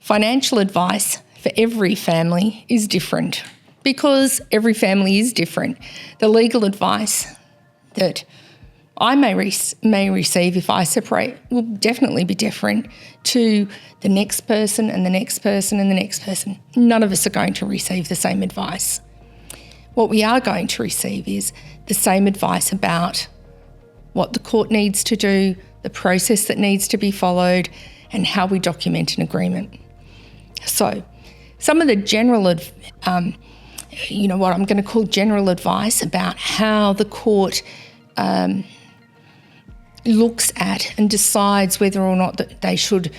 financial advice for every family is different because every family is different. The legal advice that I may receive if I separate will definitely be different to the next person and the next person and the next person. None of us are going to receive the same advice. What we are going to receive is the same advice about what the court needs to do, the process that needs to be followed, and how we document an agreement. So some of the general, what I'm going to call general advice about how the court looks at and decides whether or not that they should,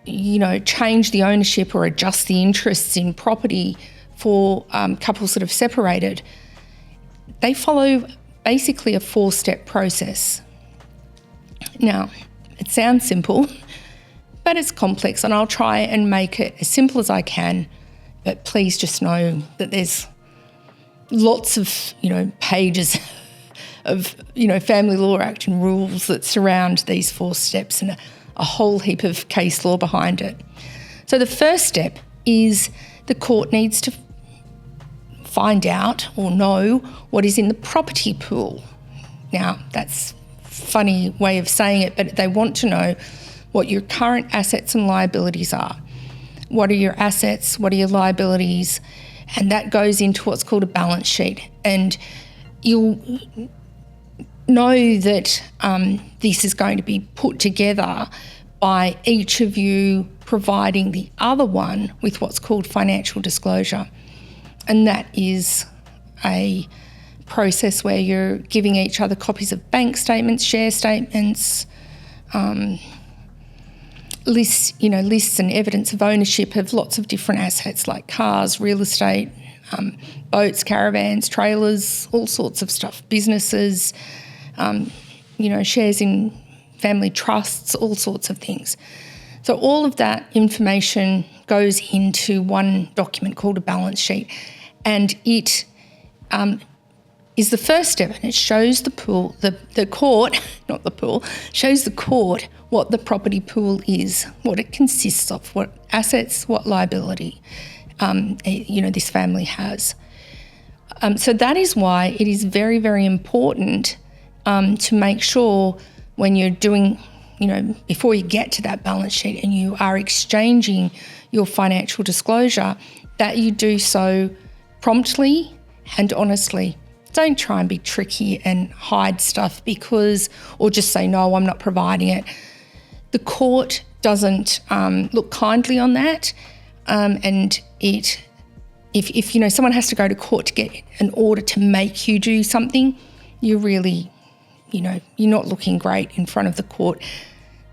change the ownership or adjust the interests in property for couples that have separated. They follow basically a 4-step process. Now, it sounds simple, but it's complex, and I'll try and make it as simple as I can, but please just know that there's lots of, pages of, Family Law Act and rules that surround these 4 steps and a whole heap of case law behind it. So the first step is the court needs to find out or know what is in the property pool. Now, that's a funny way of saying it, but they want to know what your current assets and liabilities are. What are your assets? What are your liabilities? And that goes into what's called a balance sheet. And you'll know that this is going to be put together by each of you providing the other one with what's called financial disclosure. And that is a process where you're giving each other copies of bank statements, share statements, lists and evidence of ownership of lots of different assets like cars, real estate, boats, caravans, trailers, all sorts of stuff, businesses, shares in family trusts, all sorts of things. So all of that information goes into one document called a balance sheet, and it is the first step, and it shows the pool, the court, not the pool, shows the court what the property pool is, what it consists of, what assets, what liability, this family has. So that is why it is very, very important to make sure when you're doing, before you get to that balance sheet and you are exchanging your financial disclosure, that you do so promptly and honestly. Don't try and be tricky and hide stuff or just say, no, I'm not providing it. The court doesn't look kindly on that, and if someone has to go to court to get an order to make you do something, you're really, you're not looking great in front of the court.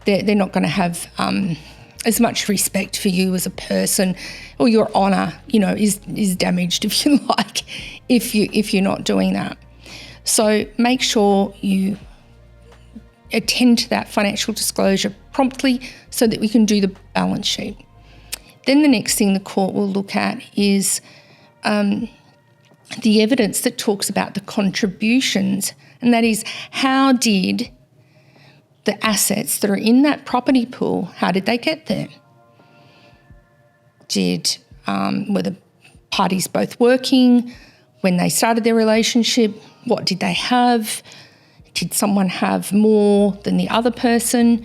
They're not going to have as much respect for you as a person, or your honour, is damaged, if you like, if you're not doing that. So make sure you attend to that financial disclosure promptly so that we can do the balance sheet. Then the next thing the court will look at is the evidence that talks about the contributions, and that is, how did the assets that are in that property pool, how did they get there? Were the parties both working when they started their relationship? What did they have? Did someone have more than the other person?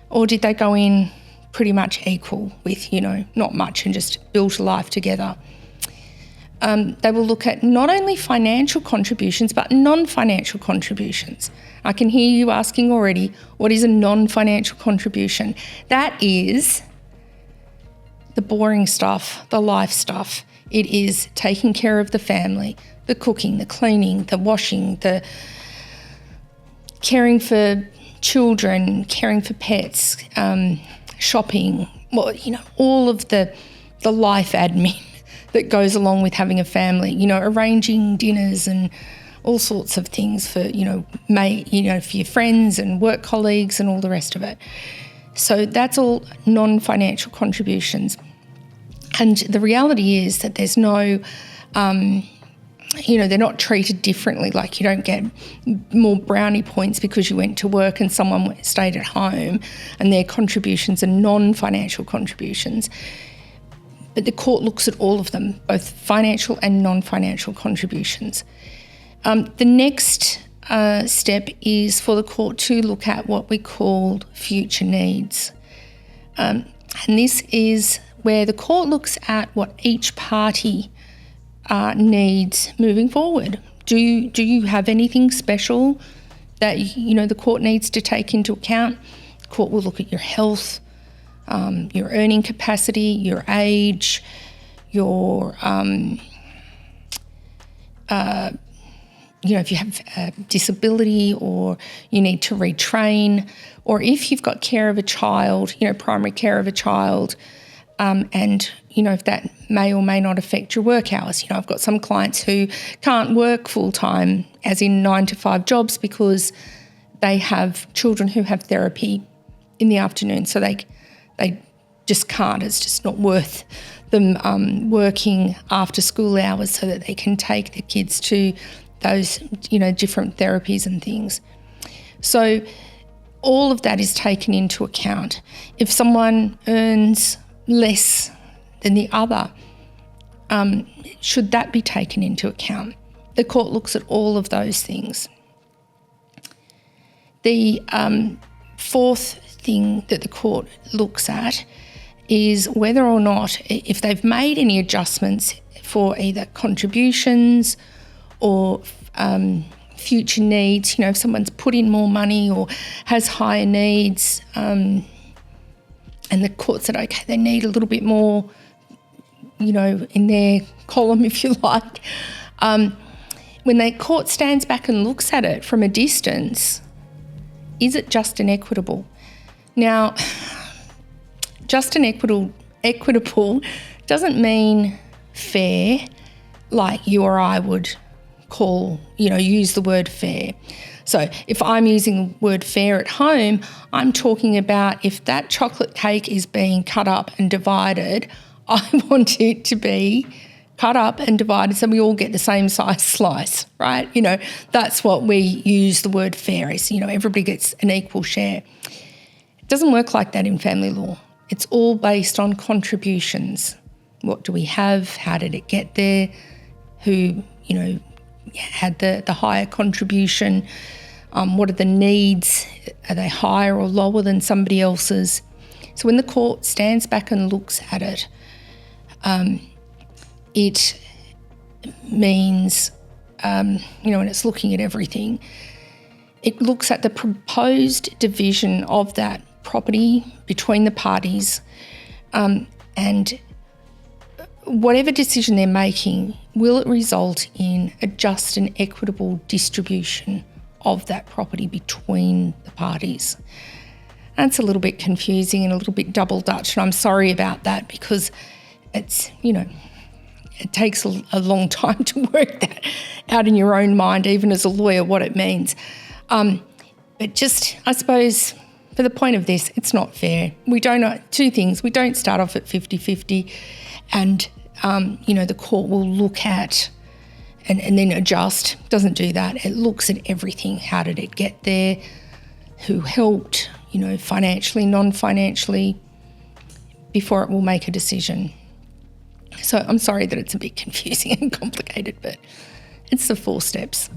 Or did they go in pretty much equal with, not much and just built a life together? They will look at not only financial contributions but non-financial contributions. I can hear you asking already, what is a non-financial contribution? That is the boring stuff, the life stuff. It is taking care of the family, the cooking, the cleaning, the washing, the caring for children, caring for pets, shopping, all of the life admin that goes along with having a family, arranging dinners and all sorts of things for, for your friends and work colleagues and all the rest of it. So that's all non-financial contributions. And the reality is that there's no, they're not treated differently. Like, you don't get more brownie points because you went to work and someone stayed at home, and their contributions are non-financial contributions. but the court looks at all of them, both financial and non-financial contributions. The next step is for the court to look at what we call future needs. And this is where the court looks at what each party needs moving forward. Do you have anything special that the court needs to take into account? The court will look at your health, your earning capacity, your age, your if you have a disability or you need to retrain, or if you've got care of a child, primary care of a child, and if that may or may not affect your work hours. I've got some clients who can't work full-time, as in 9-to-5 jobs, because they have children who have therapy in the afternoon, so they just can't. It's just not worth them working after school hours so that they can take the kids to those, different therapies and things. So all of that is taken into account. If someone earns less than the other, should that be taken into account? The court looks at all of those things. The fourth thing that the court looks at is whether or not, if they've made any adjustments for either contributions or future needs, if someone's put in more money or has higher needs, and the court said, okay, they need a little bit more, in their column, if you like. When the court stands back and looks at it from a distance, is it just and equitable? Now, just and equitable doesn't mean fair, like you or I would call, use the word fair. So if I'm using the word fair at home, I'm talking about if that chocolate cake is being cut up and divided, I want it to be cut up and divided so we all get the same size slice, right? That's what we use the word fair is, everybody gets an equal share. It doesn't work like that in family law. It's all based on contributions. What do we have? How did it get there? Who, had the higher contribution? What are the needs? Are they higher or lower than somebody else's? So when the court stands back and looks at it, it means, when it's looking at everything, it looks at the proposed division of that property between the parties, and whatever decision they're making, will it result in a just and equitable distribution of that property between the parties? That's a little bit confusing and a little bit double Dutch, and I'm sorry about that because it's, it takes a long time to work that out in your own mind, even as a lawyer, what it means. But just, I suppose, for the point of this, it's not fair. We don't know two things. We don't start off at 50-50 and, the court will look at and then adjust. It doesn't do that. It looks at everything. How did it get there? Who helped, financially, non-financially, before it will make a decision. So I'm sorry that it's a bit confusing and complicated, but it's the 4 steps.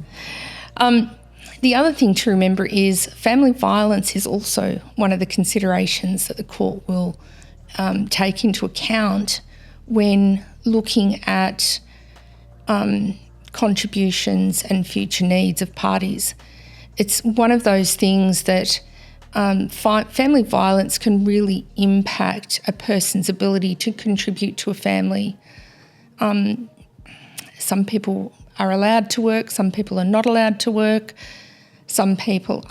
The other thing to remember is family violence is also one of the considerations that the court will take into account when looking at contributions and future needs of parties. It's one of those things that family violence can really impact a person's ability to contribute to a family. Some people are allowed to work, some people are not allowed to work. Some people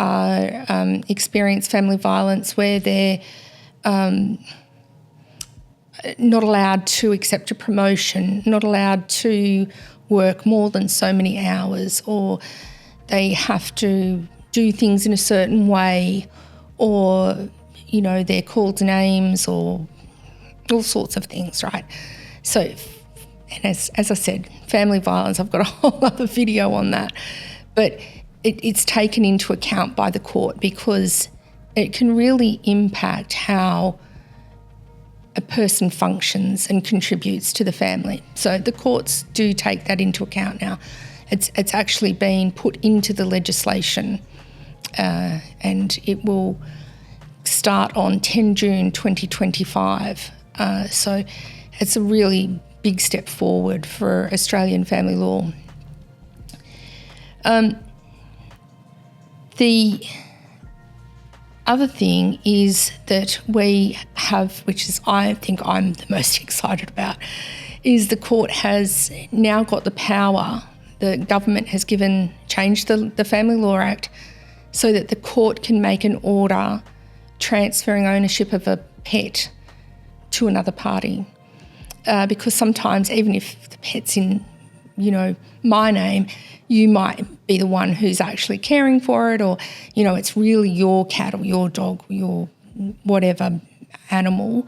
experience family violence where they're not allowed to accept a promotion, not allowed to work more than so many hours, or they have to do things in a certain way, or, they're called names, or all sorts of things, right? So, and as I said, family violence, I've got a whole other video on that. But it's taken into account by the court because it can really impact how a person functions and contributes to the family. So the courts do take that into account now. It's actually been put into the legislation, and it will start on 10 June 2025. So it's a really big step forward for Australian family law. The other thing is that we have, which is I think I'm the most excited about, is the court has now got the power. The government has changed the Family Law Act so that the court can make an order transferring ownership of a pet to another party. Because sometimes, even if the pet's in, my name, you might be the one who's actually caring for it, or, it's really your cat or your dog or your whatever animal,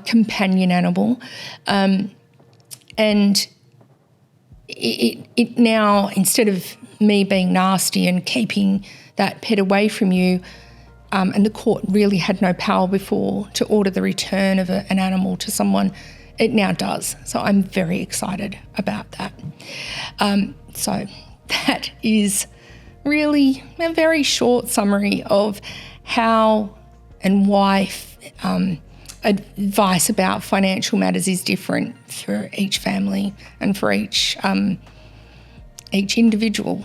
companion animal. And it now, instead of me being nasty and keeping that pet away from you, and the court really had no power before to order the return of an animal to someone, it now does. So I'm very excited about that. So that is really a very short summary of how and why advice about financial matters is different for each family and for each individual.